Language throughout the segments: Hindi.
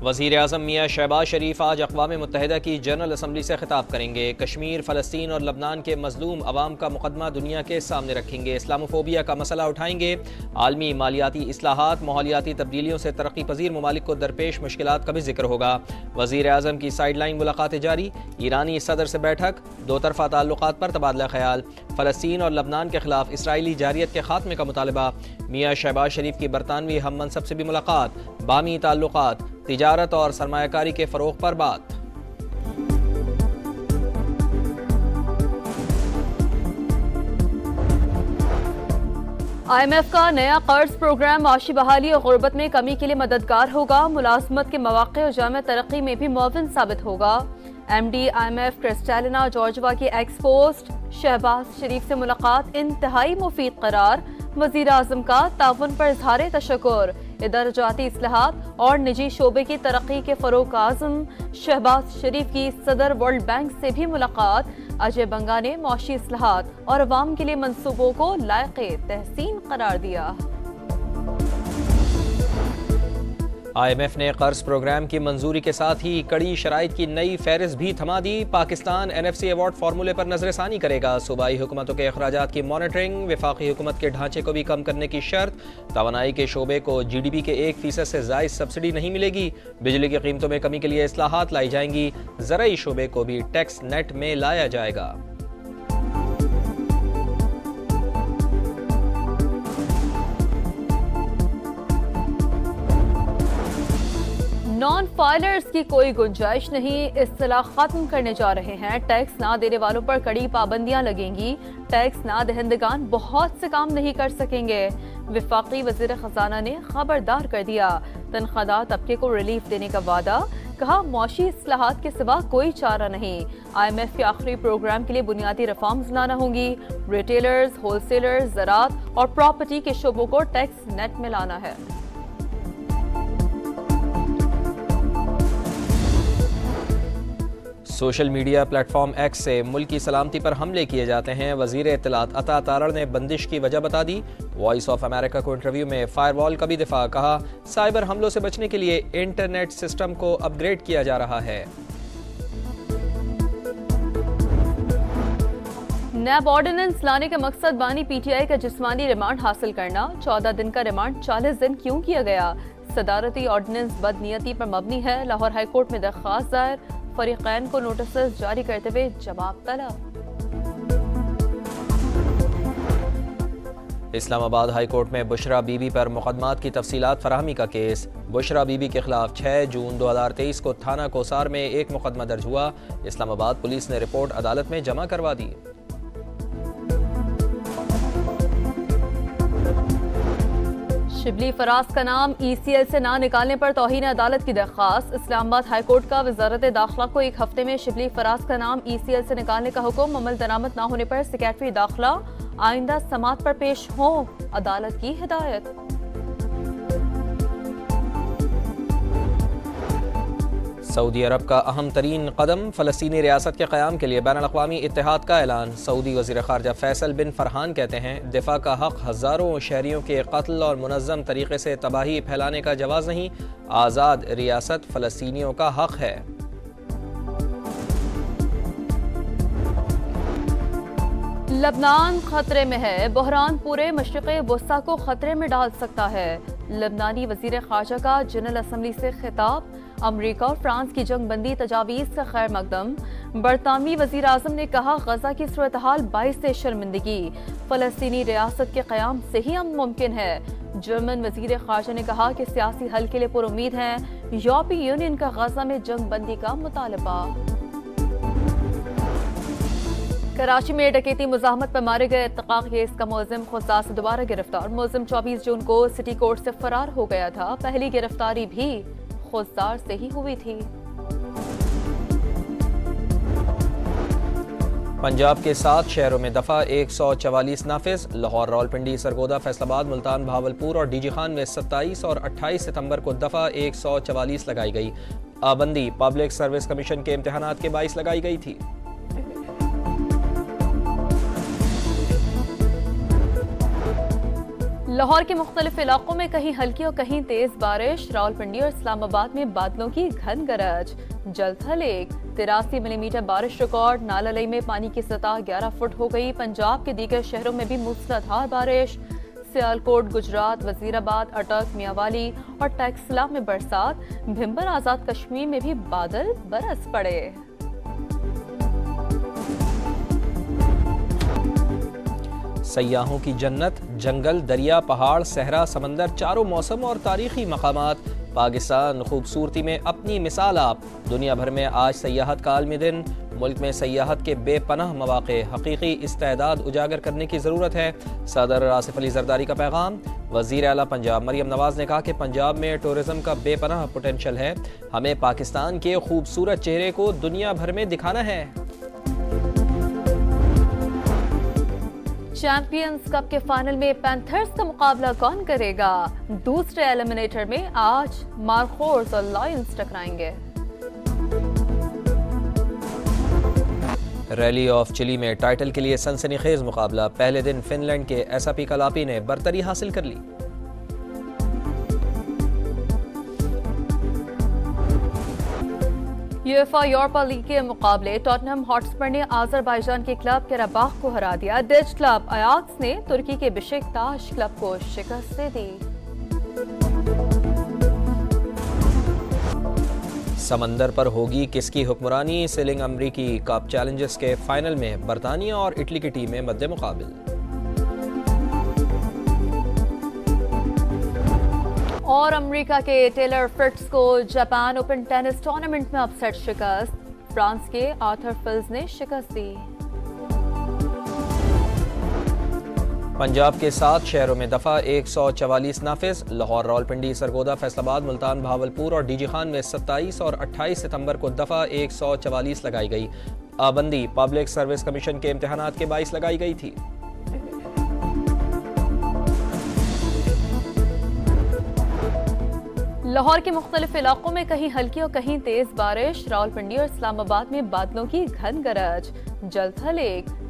वज़ीर आज़म मियाँ शहबाज शरीफ आज अक़वाम मुत्तहिदा की जनरल असम्बली से खिताब करेंगे। कश्मीर, फ़लस्तीन और लबनान के मज़लूम अवाम का मुक़दमा दुनिया के सामने रखेंगे। इस्लामोफोबिया का मसला उठाएंगे। आलमी मालियाती इस्लाहात, माहौलियाती तब्दीलियों से तरक्की पजीर ममालिक को दरपेश मुश्किलात का भी जिक्र होगा। वज़ीर आज़म की साइड लाइन मुलाकातें जारी। ईरानी सदर से बैठक, दो तरफ़ा ताल्लुकात पर तबादला ख्याल। फ़लस्तीन और लबनान के खिलाफ इसराइली जारियत के खात्मे का मुतालबा। मियाँ शहबाज शरीफ की बरतानवी हम मनसब से भी मुलाकात। बामी ताल्लुकात, तिजारत और सरमायाकारी के फ़रोग़ पर बात। IMF का नया कर्ज प्रोग्राम माशी बहाली और गुर्बत में कमी के लिए मददगार होगा। मुलाजमत के मौक़े और जामे तरक्की में भी मुआविन साबित होगा। MD IMF क्रिस्टालिना जॉर्जवा की एक्स पोस्ट। शहबाज शरीफ से मुलाकात इंतहाई मुफीद करार। वज़ीर आज़म का ताउन पर इज़हार तशक्कुर। इदाराजाती इस्लाहात और निजी शोबे की तरक्की के फ़रोग़ का आज़म। शहबाज शरीफ की सदर वर्ल्ड बैंक से भी मुलाकात। अजय बंगा ने मौशी इस्लाहात और अवाम के लिए मंसूबों को लायक़े तहसीन करार दिया। IMF ने कर्ज प्रोग्राम की मंजूरी के साथ ही कड़ी शराइत की नई फहरिस्त भी थमा दी। पाकिस्तान NFC अवार्ड फार्मूले पर नजरसानी करेगा। सूबाई हुकूमतों के अखराजात की मॉनिटरिंग। वफाकी हुकूमत के ढांचे को भी कम करने की शर्त। तवानाई के शोबे को GDP के 1% से ज़ायद सब्सिडी नहीं मिलेगी। बिजली की कीमतों में कमी के लिए इस्लाहात लाई जाएंगी। ज़राई शोबे को भी टैक्स नेट में लाया जाएगा। नॉन फाइलर्स की कोई गुंजाइश नहीं। इस्तिलाह खत्म करने जा रहे हैं। टैक्स ना देने वालों पर कड़ी पाबंदियां लगेंगी। टैक्स ना दहंदगान बहुत से काम नहीं कर सकेंगे। वफाकी वजीर खजाना ने खबरदार कर दिया। तनख्वाहदार तबके को रिलीफ देने का वादा। कहा मौशी इस्लाहात के सिवा कोई चारा नहीं। IMF के आखिरी प्रोग्राम के लिए बुनियादी रिफॉर्म्स लाना होंगी। रिटेलर्स, होलसेलर्स, ज़राअत और प्रॉपर्टी के शोबों को टैक्स नेट में लाना है। सोशल मीडिया प्लेटफॉर्म X से मुल्क की सलामती पर हमले किए जाते हैं। वज़ीर इत्तलात अता तारड़ ने बंदिश की वजह बता दी। वॉइस ऑफ अमेरिका को इंटरव्यू में फायरवॉल का भी दिफा। कहा साइबर हमलों से बचने के लिए इंटरनेट सिस्टम को अपग्रेड किया जा रहा है। नैब ऑर्डिनेंस लाने का मकसद बानी PTI का जिस्मानी रिमांड हासिल करना। 14 दिन का रिमांड 40 दिन क्यों किया गया? सदारती ऑर्डिनेंस बदनीयती पर मबनी है। लाहौर हाईकोर्ट में दरख्वास्त दायर। फरीकैन को नोटिस जारी करते हुए जवाब तलब। इस्लामाबाद हाई कोर्ट में बुशरा बीबी पर मुकदमात की तफसीलात फराहमी का केस। बुशरा बीबी के खिलाफ 6 जून 2023 को थाना कोसार में एक मुकदमा दर्ज हुआ। इस्लामाबाद पुलिस ने रिपोर्ट अदालत में जमा करवा दी। शिबली फराज का नाम ECL से ना निकालने पर तौहीन अदालत की दरख्वास्त। इस्लामाबाद हाई कोर्ट का वजारत दाखिला को एक हफ्ते में शिबली फराज का नाम ECL से निकालने का हुक्म। अमल दरामद ना होने पर सेक्रेटरी दाखिला आइंदा समात पर पेश हो। अदालत की हिदायत। सऊदी अरब का अहम तरीन कदम, फ़लस्तीनी रियासत के क़याम के लिए बैनुल अक़वामी इत्तेहाद का ऐलान। सऊदी वज़ीर ख़ारजा फैसल बिन फरहान कहते हैं दिफा का हक़ हज़ारों शहरियों के कत्ल और मुनज़्ज़म तरीक़े से तबाही फैलाने का जवाज़ नहीं। आज़ाद रियासत फ़लस्तीनियों का हक़ है। लबनान खतरे में है। बहरान पूरे मशरिक़ वस्ता को खतरे में डाल सकता है। लबनानी वज़ीर ख़ारजा का जनरल असम्बली से खिताब। अमरीका और फ्रांस की जंग बंदी तजावीज़ का खैर मकदम। बरतानवी वज़ीर आज़म ने कहा गजा की सूरत हाल बाइस शर्मिंदगी। फ़लस्तीनी रियासत के क़याम से ही अमन मुमकिन है। जर्मन वज़ीर ख़ारजा ने कहा कि सियासी हल के लिए पुरुमीद हैं। यूरोपीय यूनियन का गजा में जंग बंदी का मुतालबा। कराची में डकैती मुज़ाहमत पर मारे गए इत्तक़ाक़ केस का मुलज़िम खुदा से दोबारा गिरफ्तार। मुलज़िम 24 जून को सिटी कोर्ट से फरार हो गया था। पहली गिरफ्तारी भी खुददार से ही हुई थी। पंजाब के 7 शहरों में दफ़ा 144 नाफिज। लाहौर, रावलपिंडी, सरगोदा, फैसलाबाद, मुल्तान, भावलपुर और डीजी खान में 27 और 28 सितंबर को दफ़ा 144 लगाई गई। पाबंदी पब्लिक सर्विस कमीशन के इम्तहानात के 22 लगाई गई थी। लाहौर के मुख्तलिफ इलाकों में कहीं हल्की और कहीं तेज बारिश। रावलपिंडी और इस्लामाबाद में बादलों की घन गरज। जलथल 83 मिलीमीटर बारिश रिकॉर्ड। नालालई में पानी की सतह 11 फुट हो गई। पंजाब के दीगर शहरों में भी मूसलाधार बारिश। सियालकोट, गुजरात, वजीराबाद, अटक, मियावाली और टैक्सला में बरसात। भिम्बर आजाद कश्मीर में भी बादल बरस पड़े। सयाहों की जन्नत, जंगल, दरिया, पहाड़, सहरा, समंदर, चारों मौसम और तारीखी मकामात। पाकिस्तान खूबसूरती में अपनी मिसाल आप। दुनिया भर में आज सयाहत का आलमी दिन। मुल्क में सयाहत के बेपनाह मौक़े। हकीकी इस्तेदाद उजागर करने की ज़रूरत है। सदर आसिफ अली जरदारी का पैगाम। वज़ीर आला पंजाब मरियम नवाज ने कहा कि पंजाब में टूरिज़म का बेपनाह पोटेंशल है। हमें पाकिस्तान के खूबसूरत चेहरे को दुनिया भर में दिखाना है। चैंपियंस कप के फाइनल में पैंथर्स का मुकाबला कौन करेगा? दूसरे एलिमिनेटर में आज मार्कोर्स और लायंस टकराएंगे। रैली ऑफ चिली में टाइटल के लिए सनसनीखेज मुकाबला। पहले दिन फिनलैंड के एसआपी कलापी ने बरतरी हासिल कर ली। यूएफा यूरोपा लीग के मुकाबले टॉटनहम हॉटस्पर ने आज़रबाईजान के क्लब कराबाख को हरा दिया। डच क्लब अयाक्स ने तुर्की के बेशिकताश क्लब को शिकस्त दे दी। समंदर पर होगी किसकी हुक्मरानी? सेलिंग अमरीकी कप चैलेंजर्स के फाइनल में बरतानिया और इटली की टीमें मद्दे मुकाबिल। और अमेरिका के टेलर फ्रिट्ज को जापान ओपन टेनिस टूर्नामेंट में अपसेट शिकस्त। फ्रांस के आर्थर फिल्स ने शिकस्त दी। पंजाब के 7 शहरों में दफा 144 नाफिज। लाहौर, रावलपिंडी, सरगोदा, फैसलाबाद, मुल्तान, भावलपुर और डीजी खान में 27 और 28 सितंबर को दफा 144 लगाई गई। पाबंदी पब्लिक सर्विस कमीशन के इम्तिहानात के 22 लगाई गई थी। लाहौर के मुख्तलिफ इलाकों में कहीं हल्की और कहीं तेज बारिश। रावलपिंडी और इस्लामाबाद में बादलों की घन गरज। जलथल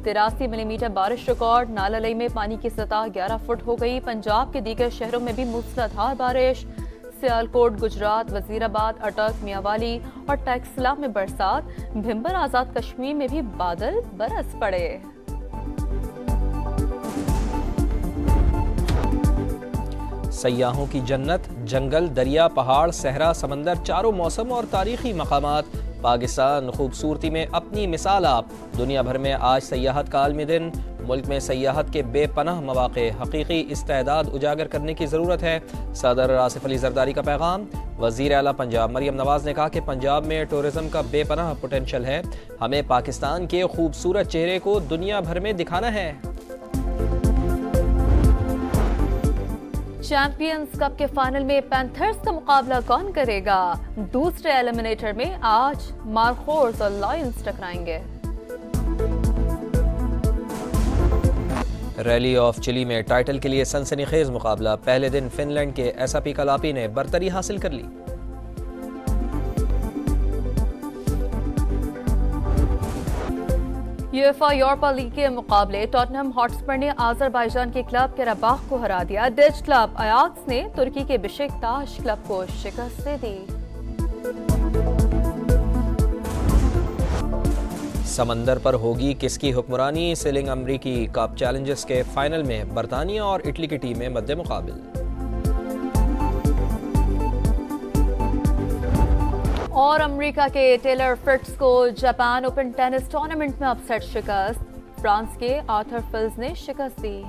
83 मिलीमीटर बारिश रिकॉर्ड। नालालई में पानी की सतह 11 फुट हो गई। पंजाब के दीगर शहरों में भी मूसलाधार बारिश। सियालकोट, गुजरात, वजीराबाद, अटक, मियावाली और टैक्सला में बरसात। भिम्बर आजाद कश्मीर में भी बादल बरस पड़े। सयाहों की जन्नत, जंगल, दरिया, पहाड़, सहरा, समंदर, चारों मौसम और तारीखी मकामात। पाकिस्तान खूबसूरती में अपनी मिसाल आप। दुनिया भर में आज सयाहत का आलमी दिन। मुल्क में सयाहत के बेपनाह मौक़े। हकीकी इस्तेदाद उजागर करने की ज़रूरत है। सदर आसिफ अली जरदारी का पैगाम। वज़ीर आला पंजाब मरियम नवाज ने कहा कि पंजाब में टूरिज़म का बेपनाह पोटेंशल है। हमें पाकिस्तान के खूबसूरत चेहरे को दुनिया भर में दिखाना है। चैंपियंस कप के फाइनल में पैंथर्स का मुकाबला कौन करेगा? दूसरे एलिमिनेटर में आज मार्कोर्स और लायंस टकराएंगे। रैली ऑफ चिली में टाइटल के लिए सनसनीखेज मुकाबला। पहले दिन फिनलैंड के एसआपी कलापी ने बरतरी हासिल कर ली। यूएफा यूरोपा लीग के मुकाबले टॉटनहम हॉटस्पर ने आज़रबाईजान के क्लब कराबाख को हरा दिया। डच क्लब अयाक्स ने तुर्की के बेशिकताश क्लब को शिकस्त दे दी। समंदर पर होगी किसकी हुक्मरानी? सेलिंग अमरीकी कप चैलेंजर्स के फाइनल में बरतानिया और इटली की टीमें मद्दे मुकाबिल। और अमेरिका के टेलर फ्रिट्ज को जापान ओपन टेनिस टूर्नामेंट में अपसेट शिकस्त। फ्रांस के आर्थर फिल्स ने शिकस्त दी।